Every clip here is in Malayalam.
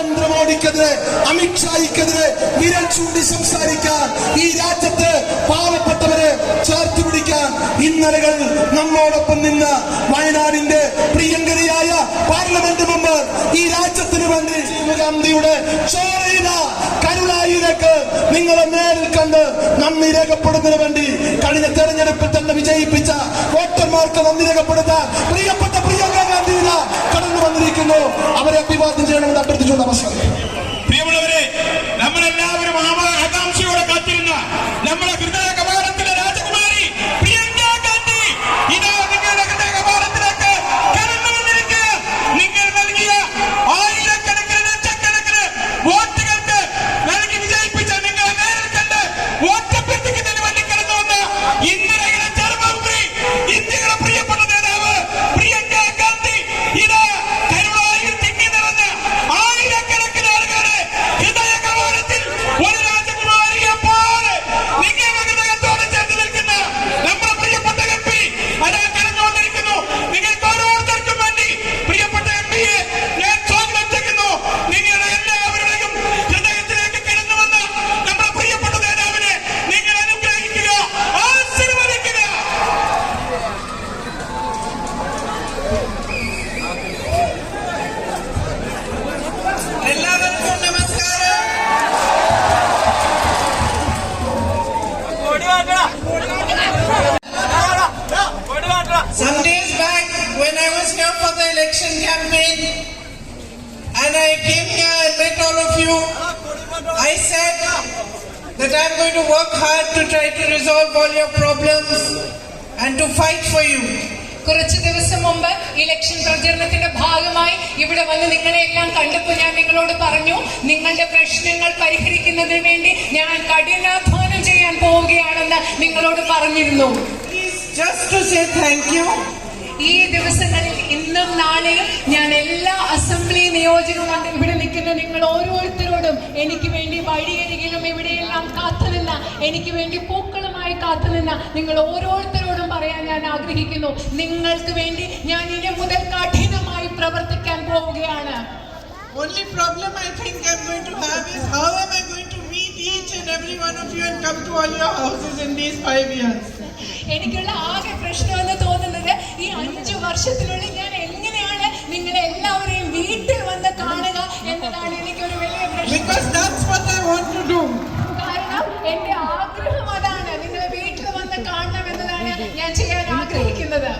നരേന്ദ്രമോദിക്കെതിരെ, അമിത്ഷായ്ക്കെതിരെ വിരൽ ചൂണ്ടി സംസാരിക്കാൻ, ഈ രാജ്യത്ത് പാവപ്പെട്ടവരെ ചേർത്ത് പിടിക്കാൻ ഇന്നലകൾ നമ്മോടൊപ്പം നിന്ന് വയനാടിന്റെ പ്രിയങ്കരിയായ പാർലമെന്റ് മെമ്പർ, ഈ രാജ്യത്തിന് വേണ്ടി ഗാന്ധിയുടെ ചോരയില കരുളായിലേക്ക് നിങ്ങളെ നേരിൽ കണ്ട് നന്ദി രേഖപ്പെടുന്നതിന് വേണ്ടി കഴിഞ്ഞ തെരഞ്ഞെടുപ്പിൽ തന്നെ വിജയിപ്പിച്ച വോട്ടർമാർക്ക് നന്ദി രേഖപ്പെടുത്താൻ പ്രിയപ്പെട്ട പ്രിയങ്ക ഗാന്ധി കടന്നു വന്നിരിക്കുന്നു. അവരെ അഭിവാദ്യം ചെയ്യണമെന്ന് അഭ്യർത്ഥിച്ചു. നമസ്കാരം. പ്രിയമുള്ളവരെ, നമ്മളെല്ലാവരും ആകാംക്ഷയോടെ കാത്തിരുന്ന നമ്മുടെ ഹൃദയ കവാടത്തിലെ രാജകുമാരി പ്രിയങ്ക ഗാന്ധി ഇതാ നിങ്ങളുടെ ഹൃദയ കവാടത്തിലേക്ക് കടന്നു വന്നിരിക്കുക. നിങ്ങൾ നൽകിയ ആയിരക്കണക്കിന് ലക്ഷക്കണക്കിന് വോട്ടുകൾക്ക് നൽകി വിജയിപ്പിച്ച നിങ്ങളെ നേരിൽ കണ്ട് വോട്ടഭ്യർത്ഥിക്കുന്നതിന് വേണ്ടി കടന്നു വന്ന ഇന്ത്യയുടെ ചെറുമന്ത്രി, ഇന്ത്യയുടെ പ്രിയപ്പെട്ട നേതാവ് പ്രിയങ്ക ഗാന്ധി ഇതാ കരുളായിൽ തിങ്ങി നിറഞ്ഞ ആയിരക്കണക്കിന് ആളുകളുടെ ഹൃദയ കവാടത്തിൽ ഒരു രാജകുമാരിയെ പോലെ നിങ്ങളുടെ ഹൃദയത്തോടെ ചേർന്ന് നിൽക്കുന്ന നമ്മുടെ പ്രിയപ്പെട്ട എം പി അതാ കടന്നുകൊണ്ടിരിക്കുന്നു. നിങ്ങൾക്ക് ഓരോരുത്തർക്കും വേണ്ടി പ്രിയപ്പെട്ട എം പിയെ ഞാൻ സ്വാഗതം ചെയ്യുന്നു. നിങ്ങളുടെ എല്ലാവരുടെയും ഹൃദയത്തിലേക്ക് കടന്നു വന്ന നമ്മുടെ പ്രിയപ്പെട്ട നേതാവിനെ നിങ്ങൾ അനുഗ്രഹിക്കുക, ആശീർവദിക്കുക. എല്ലാവർക്കും നമസ്കാരം. Some days back, when I was here for the election campaign, and I came here and met all of you, I said that I'm going to work hard to try to resolve all your problems and to fight for you. കുറച്ച് ദിവസം മുമ്പ് ഇലക്ഷൻ പ്രചരണത്തിന്റെ ഭാഗമായി ഇവിടെ വന്ന് നിങ്ങളെല്ലാം കണ്ടപ്പോൾ ഞാൻ നിങ്ങളോട് പറഞ്ഞു, നിങ്ങളുടെ പ്രശ്നങ്ങൾ പരിഹരിക്കുന്നതിന് വേണ്ടി ഞാൻ കഠിനാധ്വാനം ചെയ്യാൻ പോവുകയാണെന്ന് നിങ്ങളോട് പറഞ്ഞിരുന്നു. Just to say thank you. ഈ ദിവസങ്ങളിൽ ഇന്നും നാളെയും ഞാൻ എല്ലാ അസംബ്ലി നിയോജകരും ഇവിടെ നിൽക്കുന്ന നിങ്ങൾ ഓരോരുത്തരോടും എനിക്ക് വേണ്ടി വഴിയരികിലും ഇവിടെയെല്ലാം കാത്തുനിന്ന, എനിക്ക് വേണ്ടി പൂക്കളുമായി കാത്തുനിന്ന നിങ്ങൾ ഓരോരുത്തരോടും പറയാൻ ഞാൻ ആഗ്രഹിക്കുന്നു, നിങ്ങൾക്ക് വേണ്ടി ഞാൻ ഇനി മുതൽ കഠിനമായി പ്രവർത്തിക്കാൻ പോവുകയാണ്. Only problem I think I'm going to have is how am I going to meet each and every one of you and come to all your houses in these 5 years? എനിക്കുള്ള ആകെ പ്രശ്നമെന്ന് തോന്നുന്നത് ഈ 5 വർഷത്തിനുള്ളിൽ ഞാൻ എങ്ങനെയാണ് നിങ്ങളെ എല്ലാവരെയും വീട്ടിൽ വന്ന് കാണുക എന്നതാണ് എനിക്കൊരു വലിയ പ്രശ്നം. Because that's what I want to do. കാരണം എന്റെ ആഗ്രഹം അതാണ്, നിങ്ങളെ വീട്ടിൽ വന്ന് കാണണം എന്നതാണ് ഞാൻ ചെയ്യാൻ ആഗ്രഹിക്കുന്നത്.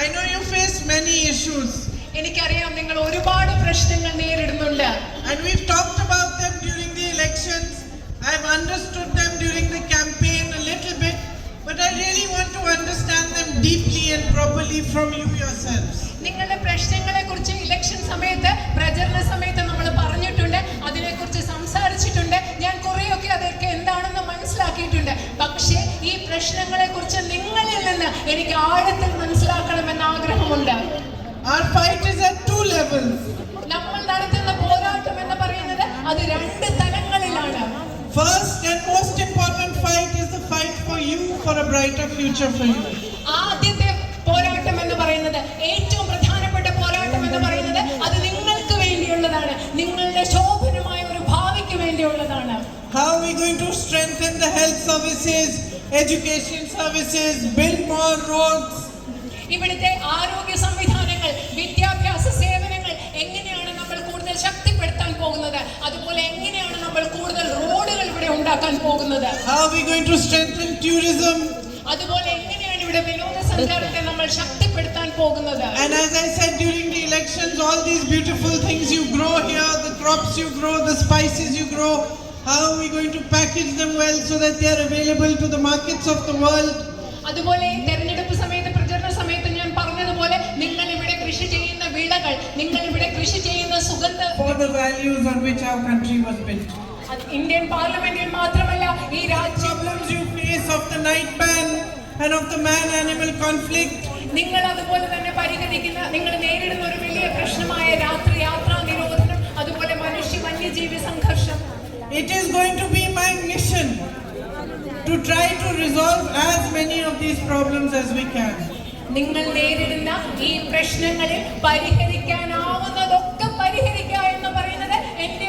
I know you face many issues. എനിക്കറിയാം നിങ്ങൾ ഒരുപാട് പ്രശ്നങ്ങൾ നേരിടുന്നുണ്ട്. And we've talked about them during the elections. I've understood them during the campaign a little bit, but I really want to understand them deeply and properly from you yourselves. നിങ്ങളുടെ പ്രശ്നങ്ങളെ കുറിച്ച് ഇലക്ഷൻ സമയത്ത്, പ്രചരണ സമയത്ത് നമ്മൾ പറഞ്ഞിട്ടുണ്ട്, അതിനെക്കുറിച്ച് സംസാരിച്ചിട്ടുണ്ട്. ഞാൻ കുറെയൊക്കെ അതൊക്കെ എന്താണെന്ന് മനസ്സിലാക്കിയിട്ടുണ്ട്. പക്ഷേ ഈ പ്രശ്നങ്ങളെ കുറിച്ച് നിങ്ങളിൽ നിന്ന് എനിക്ക് ആഴത്തിൽ മനസ്സിലാക്കണമെന്ന് ആഗ്രഹമുണ്ട്. Our fight is at 2 levels. നമ്മൾ നടത്തുന്ന പോരാട്ടം എന്ന് പറയുന്നത് അത് 2 തലങ്ങളിലാണ്. First and most important fight is the fight for you, for a brighter future for you. ആദ്യത്തെ പോരാട്ടം എന്ന് പറയുന്നത്, ഏറ്റവും പ്രധാനപ്പെട്ട പോരാട്ടം എന്ന് പറയുന്നത് അത് നിങ്ങൾക്ക് വേണ്ടിയുള്ളതാണ്, നിങ്ങളുടെ ശോഭനമായ ഒരു ഭാവിക്ക് വേണ്ടിയുള്ളതാണ്. How are we going to strengthen the health services, education services, build more roads? ഇവിടുത്തെ ആരോഗ്യ സംവിധാനങ്ങൾ, വിദ്യാഭ്യാസ സേവനങ്ങൾ എങ്ങനെയാണ് നമ്മൾ കൂടുതൽ ശക്തിപ്പെടുത്താൻ പോകുന്നത്, അതുപോലെ എങ്ങനെയാണ് നമ്മൾ കൂടുതൽ റോഡുകൾ ഇവിടെ ഉണ്ടാക്കാൻ പോകുന്നത്, How are we going to strengthen tourism? അതുപോലെ എങ്ങനെയാണ് ഇവിടെ വിനോദസഞ്ചാരത്തെ നമ്മൾ ശക്തിപ്പെടുത്താൻ പോകുന്നത്. And as I said during the elections, all these beautiful things you grow here, the crops you grow, the spices you grow, how are we going to package them well so that they are available to the markets of the world? അതുപോലെ തെരഞ്ഞെടുപ്പ് സമയത്ത്, പ്രചരണ സമയത്ത് ഞാൻ പറഞ്ഞതുപോലെ നിങ്ങൾ ഇവിടെ കൃഷി ചെയ്യുന്ന വിളകൾ, നിങ്ങൾ ഇവിടെ കൃഷി ചെയ്യുന്ന സുഗന്ധ, For the values on which our country was built. Indian പാർലമെന്റിൽ മാത്രമല്ല ഈ രാജ്യം, Problems you face of the night ban and of the man-animal conflict. നിങ്ങൾ അതുപോലെ തന്നെ പരിഹരിക്കുന്ന, നിങ്ങൾ നേരിടുന്ന ഒരു വലിയ പ്രശ്നമായ രാത്രി യാത്രാ നിരോധനം, അതുപോലെ മനുഷ്യ വന്യജീവി സംഘർഷം. It is going to be my mission to try to resolve as many of these problems as we can. നിങ്ങൾ നേരിടുന്ന ഈ പ്രശ്നങ്ങളിൽ പരിഹരിക്കാനാവുന്നതൊക്കെ പരിഹരിക്കുക എന്ന് പറയുന്നത് എന്റെ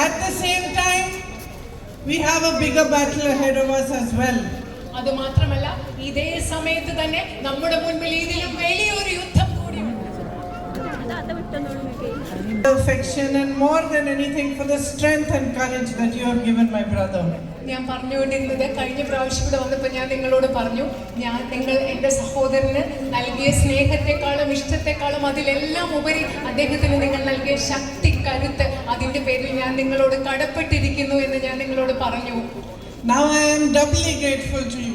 At the same time, we have a bigger battle ahead of us as well. അത് മാത്രമല്ല ഇതേ സമയത്ത് തന്നെ നമ്മുടെ മുൻപിൽ ഇതിലും വലിയൊരു യുദ്ധം കൂടിയുണ്ട്. Affection and more than anything for the strength and courage that you have given my brother. ഞാൻ പറഞ്ഞുകൊണ്ടിരുന്നത് കഴിഞ്ഞ പ്രാവശ്യം ഇവിടെ വന്നപ്പോൾ ഞാൻ നിങ്ങളോട് പറഞ്ഞു, നിങ്ങൾ എൻ്റെ സഹോദരന് നൽകിയ സ്നേഹത്തെക്കാളും ഇഷ്ടത്തെക്കാളും അതിലെല്ലാം ഉപരി അദ്ദേഹത്തിന് നിങ്ങൾ നൽകിയ ശക്തി, കരുത്ത്, അതിൻ്റെ പേരിൽ ഞാൻ നിങ്ങളോട് കടപ്പെട്ടിരിക്കുന്നു എന്ന് ഞാൻ നിങ്ങളോട് പറഞ്ഞു. Now I am doubly grateful to you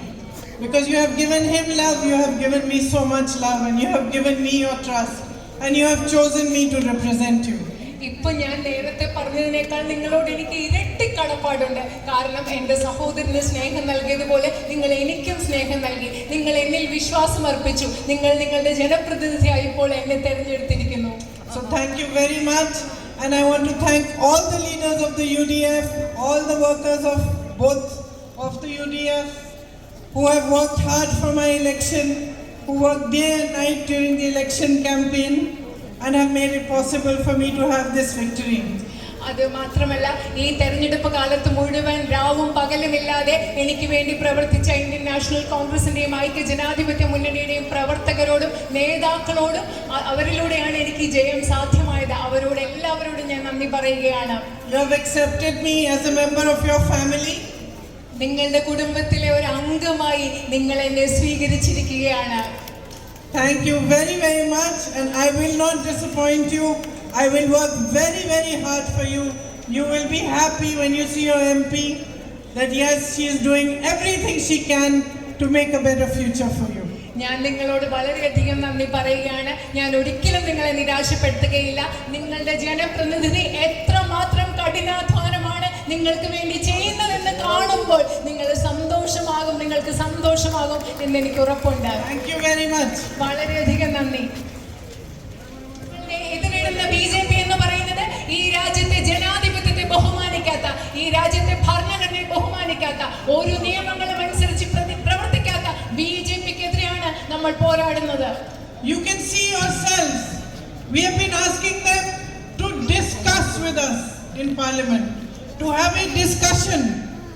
because you have given him love, you have given me so much love, and you have given me your trust, and you have chosen me to represent you. ഇപ്പൊ ഞാൻ നേരത്തെ പറഞ്ഞതിനേക്കാൾ നിങ്ങളോട് എനിക്ക് ഇരട്ടി കടപ്പാടുണ്ട്. കാരണം എൻ്റെ സഹോദരന് സ്നേഹം നൽകിയതുപോലെ നിങ്ങൾ എനിക്കും സ്നേഹം നൽകി. നിങ്ങൾ എന്നിൽ വിശ്വാസം അർപ്പിച്ചു. നിങ്ങൾ നിങ്ങളുടെ ജനപ്രതിനിധിയായി ഇപ്പോൾ എന്നെ തെരഞ്ഞെടുത്തിരിക്കുന്നു. So thank you very much, and I want to thank all the leaders of the UDF, all the workers of both of the UDF who have worked hard for my election, who worked day and night during the election campaign and have made it possible for me to have this victory. അത് മാത്രമല്ല ഈ തെരഞ്ഞെടുപ്പ് കാലത്ത് മുഴുവൻ രാവും പകലുമില്ലാതെ എനിക്ക് വേണ്ടി പ്രവർത്തിച്ച ഇന്ത്യൻ നാഷണൽ കോൺഗ്രസിന്റെയും ഐക്യ ജനാധിപത്യ മുന്നണിയുടെയും പ്രവർത്തകരോടും നേതാക്കളോടും അവരിലൂടെയാണ് എനിക്ക് ജയം സാധ്യമായത്. അവരോട് എല്ലാവരോടും ഞാൻ നന്ദി പറയുകയാണ്. You have accepted me as a member of your family. നിങ്ങളുടെ കുടുംബത്തിലെ ഒരു അംഗമായി നിങ്ങൾ എന്നെ സ്വീകരിച്ചിരിക്കുകയാണ്. Thank you very, very much, and I will not disappoint you. I will work very, very hard for you. You will be happy when you see your MP that yes, she is doing everything she can to make a better future for you. ഞാൻ നിങ്ങളോട് വളരെയധികം നന്ദി പറയുകയാണ്. ഞാൻ ഒരിക്കലും നിങ്ങളെ നിരാശപ്പെടുത്തുകയില്ല. നിങ്ങളുടെ ജനപ്രതിനിധി എത്രമാത്രം കഠിനാധ്വാനമാണ് നിങ്ങൾക്ക് വേണ്ടി ചെയ്യുന്നതെന്ന് കാണുമ്പോൾ നിങ്ങൾക്ക് സന്തോഷമാകും എന്ന് എനിക്ക് ഉറപ്പുണ്ട്. Thank you very much. വളരെയധികം നന്ദി. എതിരിടുന്ന BJP എന്ന് പറയുന്നത് ഈ രാജ്യത്തെ ജനാധിപത്യത്തെ ബഹുമാനിക്കാത്ത, ഈ രാജ്യത്തെ ഭരണഘടനയെ ബഹുമാനിക്കാത്ത, ഒരു നിയമങ്ങളും അനുസരിച്ച് പ്രവർത്തിക്കാത്ത BJPക്കെതിരെയാണ് നമ്മൾ പോരാടുന്നത്. You can see yourselves. We have been asking them to discuss with us in Parliament, to have a discussion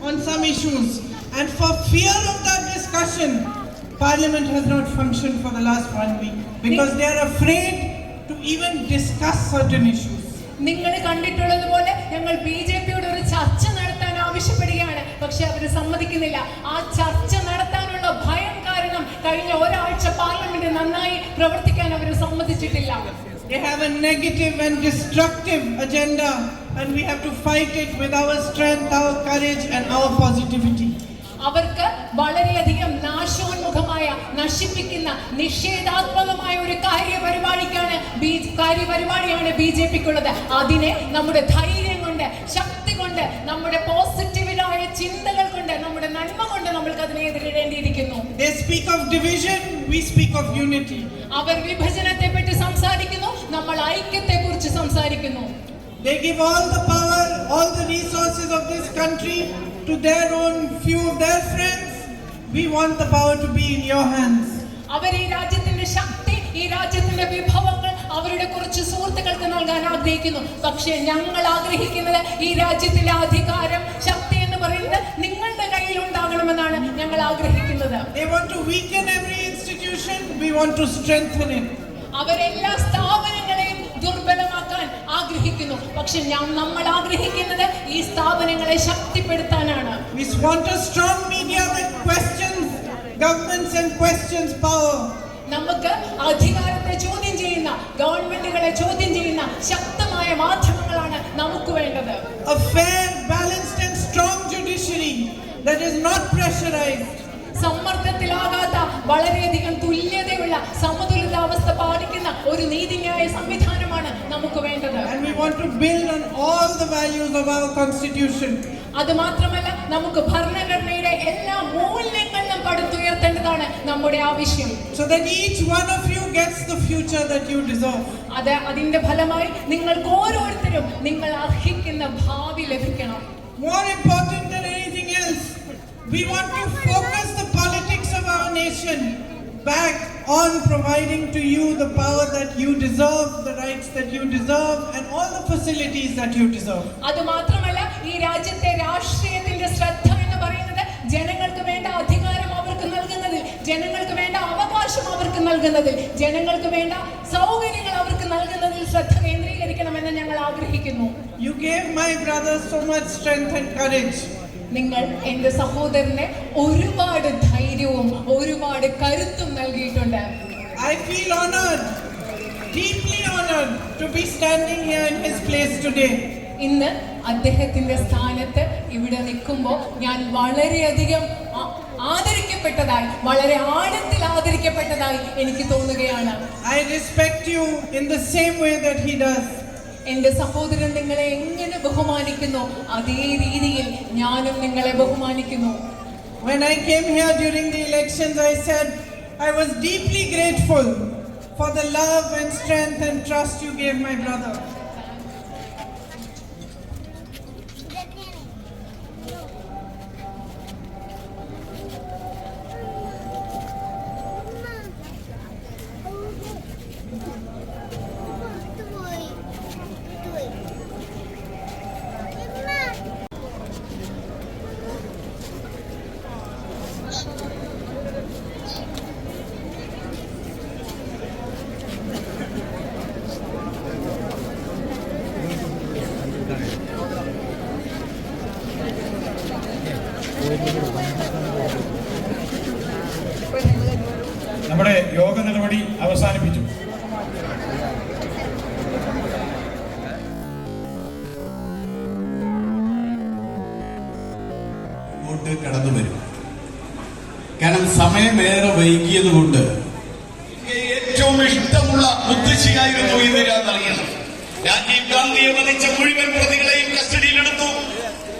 on some issues, and for fear of that discussion, Parliament has not functioned for the last 1 week because they are afraid to even discuss certain issues. നിങ്ങൾ കണ്ടിട്ടുള്ളതുപോലെ ഞങ്ങൾ BJPയോട് ഒരു ചർച്ച നടത്താൻ ആവശ്യപ്പെടുകയാണ്. പക്ഷെ അവർ സമ്മതിക്കുന്നില്ല. ആ ചർച്ച നടത്താനുള്ള ഭയം കാരണം കഴിഞ്ഞ ഒരാഴ്ച പാർലമെന്റ് നന്നായി പ്രവർത്തിക്കാൻ അവർ സമ്മതിച്ചിട്ടില്ല. They have a negative and destructive agenda, and we have to fight it with our strength, our courage, and our positivity. അവർക്ക് വളരെയധികം നാശോന്മുഖമായ, നശിപ്പിക്കുന്ന, നിഷേധാത്മകമായ ഒരു കാര്യപരിപാടിയാണ് BJPക്കുള്ളത്. അതിനെ നമ്മുടെ ധൈര്യം കൊണ്ട്, ശക്തി കൊണ്ട്, നമ്മുടെ പോസിറ്റീവായ ചിന്തകൾ കൊണ്ട്, നമ്മുടെ നന്മ കൊണ്ട് നമ്മൾക്ക് അതിനെ എതിരിടേണ്ടിയിരിക്കുന്നു. They speak of division, we speak of unity. അവർ വിഭജനത്തെ പറ്റി സംസാരിക്കുന്നു, നമ്മൾ ഐക്യത്തെ കുറിച്ച് സംസാരിക്കുന്നു. They give all the power, all the resources of this country to their own few of their friends. We want the power to be in your hands. അവർ ഈ രാജ്യത്തിന്റെ ശക്തി, ഈ രാജ്യത്തിന്റെ വിഭവങ്ങൾ അവരുടെ കുറച്ച് സുഹൃത്തുക്കൾക്ക് നൽകാൻ ആഗ്രഹിക്കുന്നു. പക്ഷേ ഞങ്ങൾ ആഗ്രഹിക്കുന്നത് ഈ രാജ്യത്തിലെ അധികാരം, ശക്തി എന്ന് പറയുന്നത് നിങ്ങളുടെ കയ്യിൽ ഉണ്ടാകണമെന്നാണ് ഞങ്ങൾ ആഗ്രഹിക്കുന്നത്. They want to weaken every institution, we want to strengthen it. അവരെല്ലാ സ്ഥാപനങ്ങളെയും ദുർബലമാക്കാൻ ആഗ്രഹിക്കുന്നു. പക്ഷെ നമ്മൾ ആഗ്രഹിക്കുന്നത് ഈ സ്ഥാപനങ്ങളെ ശക്തിപ്പെടുത്താനാണ്. We want a strong media that questions governments and questions power. നമുക്ക് അധികാരത്തെ ചോദ്യം ചെയ്യുന്ന, ഗവൺമെന്റുകളെ ചോദ്യം ചെയ്യുന്ന ശക്തമായ മാധ്യമങ്ങളാണ് നമുക്ക് വേണ്ടത്. A fair, balanced and strong judiciary that is not pressurized. സമ്മർദ്ദത്തിലാകാത്ത, വളരെയധികം തുല്യതയുള്ള, സമതുലിതാവസ്ഥ പാലിക്കുന്ന ഒരു നീതിന്യായ സംവിധാനമാണ് നമുക്ക് വേണ്ടത്. And we want to build on all the values of our constitution. അത് മാത്രമല്ല നമുക്ക് ഭരണഘടനയുടെ എല്ലാ മൂല്യങ്ങളിലും പടുത്തുയർത്തേണ്ടതാണ് നമ്മുടെ ആവശ്യം. So that each one of you gets the future that you deserve. അതിന്റെ ഫലമായി നിങ്ങൾക്ക് ഓരോരുത്തരും നിങ്ങൾ അർഹിക്കുന്ന ഭാവി ലഭിക്കണം. More important than anything else, we want to focus the politics of our nation back on providing to you the power that you deserve, the rights that you deserve, and all the facilities that you deserve. അത് മാത്രമല്ല ഈ രാജ്യത്തെ രാഷ്ട്രീയത്തിന്റെ ശ്രദ്ധ എന്ന് പറയുന്നത് ജനങ്ങൾക്ക് വേണ്ട അധികാരം അവർക്ക് നൽകുന്നതിൽ, ജനങ്ങൾക്ക് വേണ്ട അവകാശം അവർക്ക് നൽകുന്നതിൽ, ജനങ്ങൾക്ക് വേണ്ട സൗകര്യങ്ങൾ അവർക്ക് നൽകുന്നതിൽ ശ്രദ്ധ കേന്ദ്രീകരിക്കണമെന്ന് ഞങ്ങൾ ആഗ്രഹിക്കുന്നു. You gave my brother so much strength and courage. നിങ്ങൾ എന്റെ സഹോദരനെ ഒരുപാട് ധൈര്യവും ഒരുപാട് കരുത്തും നൽകിയിട്ടുണ്ട്. I feel honored, deeply honored to be standing here in his place today. ഇന്ന് അദ്ദേഹത്തിന്റെ സ്ഥാനത്ത് ഇവിടെ നിൽക്കുമ്പോൾ ഞാൻ വളരെയധികം ആദരിക്കപ്പെട്ടതായി, വളരെ ആഴത്തിൽ ആദരിക്കപ്പെട്ടതായി എനിക്ക് തോന്നുകയാണ്. I respect you in the same way that he does. എന്റെ സഹോദരൻ നിങ്ങളെ എങ്ങനെ ബഹുമാനിക്കുന്നു അതേ രീതിയിൽ ഞാനും നിങ്ങളെ ബഹുമാനിക്കുന്നു. When I came here during the elections, I said I was deeply grateful for the love and strength and trust you gave my brother. നമ്മുടെ യോഗ നടപടി അവസാനിപ്പിച്ചു. ഇങ്ങോട്ട് കടന്നു വരും. കാരണം സമയമേറെ വൈകിയത് കൊണ്ട് ഏറ്റവും ഇഷ്ടമുള്ള മുത്തശ്ശിയായിരുന്നു ഇന്ദിരാന്നറിയണം. രാജീവ് ഗാന്ധിയെ വധിച്ച മുഴുവൻ പ്രതികളെയും കസ്റ്റഡിയിലെടുത്തു.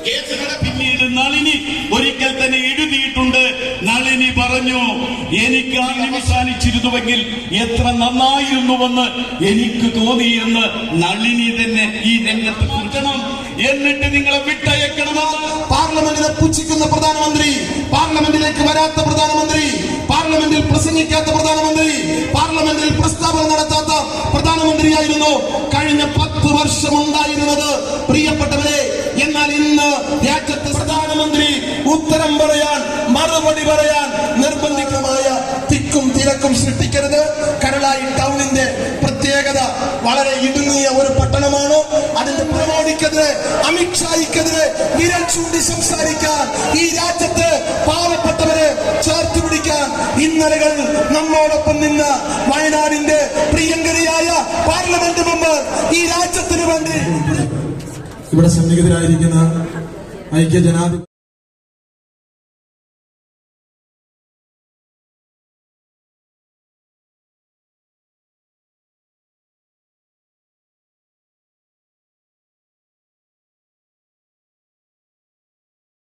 കേസുകളെ പിന്നീട് നളിനി ഒരിക്കൽ തന്നെ എഴുതിയിട്ടുണ്ട്. നളിനി പറഞ്ഞു, എനിക്ക് അവസാനിച്ചിരുന്നുവെങ്കിൽ എത്ര നന്നായിരുന്നുവെന്ന് എനിക്ക് തോന്നിയെന്ന് നളിനി തന്നെ ഈ രംഗത്ത് കുറ്റണം. എന്നിട്ട് നിങ്ങളെ വിട്ടയക്കണമെന്ന് പാർലമെന്റിനെ പുച്ഛിക്കുന്ന പ്രധാനമന്ത്രി, പാർലമെന്റിലേക്ക് വരാത്ത പ്രധാനമന്ത്രി, പാർലമെന്റിൽ പ്രസംഗിക്കാത്ത പ്രധാനമന്ത്രി, പാർലമെന്റിൽ പ്രസ്താവന നടത്താത്ത പ്രധാനമന്ത്രിയായിരുന്നു കഴിഞ്ഞ 10 വർഷം ഉണ്ടായിരുന്നത്. പ്രിയപ്പെട്ടവരെ, എന്നാൽ ഇന്ന് രാജ്യത്തെ പ്രധാനമന്ത്രി ഉത്തരം പറയാൻ, മറുപടി പറയാൻ നിർബന്ധിതമായ തിക്കും തിരക്കും സൃഷ്ടിക്കരുത്. കരളായി ടൗണിന്റെ പ്രത്യേകത വളരെ ഇടുങ്ങിയ ഒരു പട്ടണമാണ്. അതിന്റെ പ്രമോദിക്കെതിരെ, അമിത്ഷായ്ക്കെതിരെ വിരൽ ചൂണ്ടി സംസാരിക്കാൻ, ഈ രാജ്യത്ത് പാവപ്പെട്ടവരെ ചേർത്ത് പിടിക്കാൻ ഇന്നലകൾ നമ്മോടൊപ്പം നിന്ന വയനാടിന്റെ പ്രിയങ്കരിയായ പാർലമെന്റ് മെമ്പർ ഈ രാജ്യത്തിന് വേണ്ടി ഇവിടെ സന്നിഹിതരായിരിക്കുന്ന ഐക്യ ജനാധിപത്യ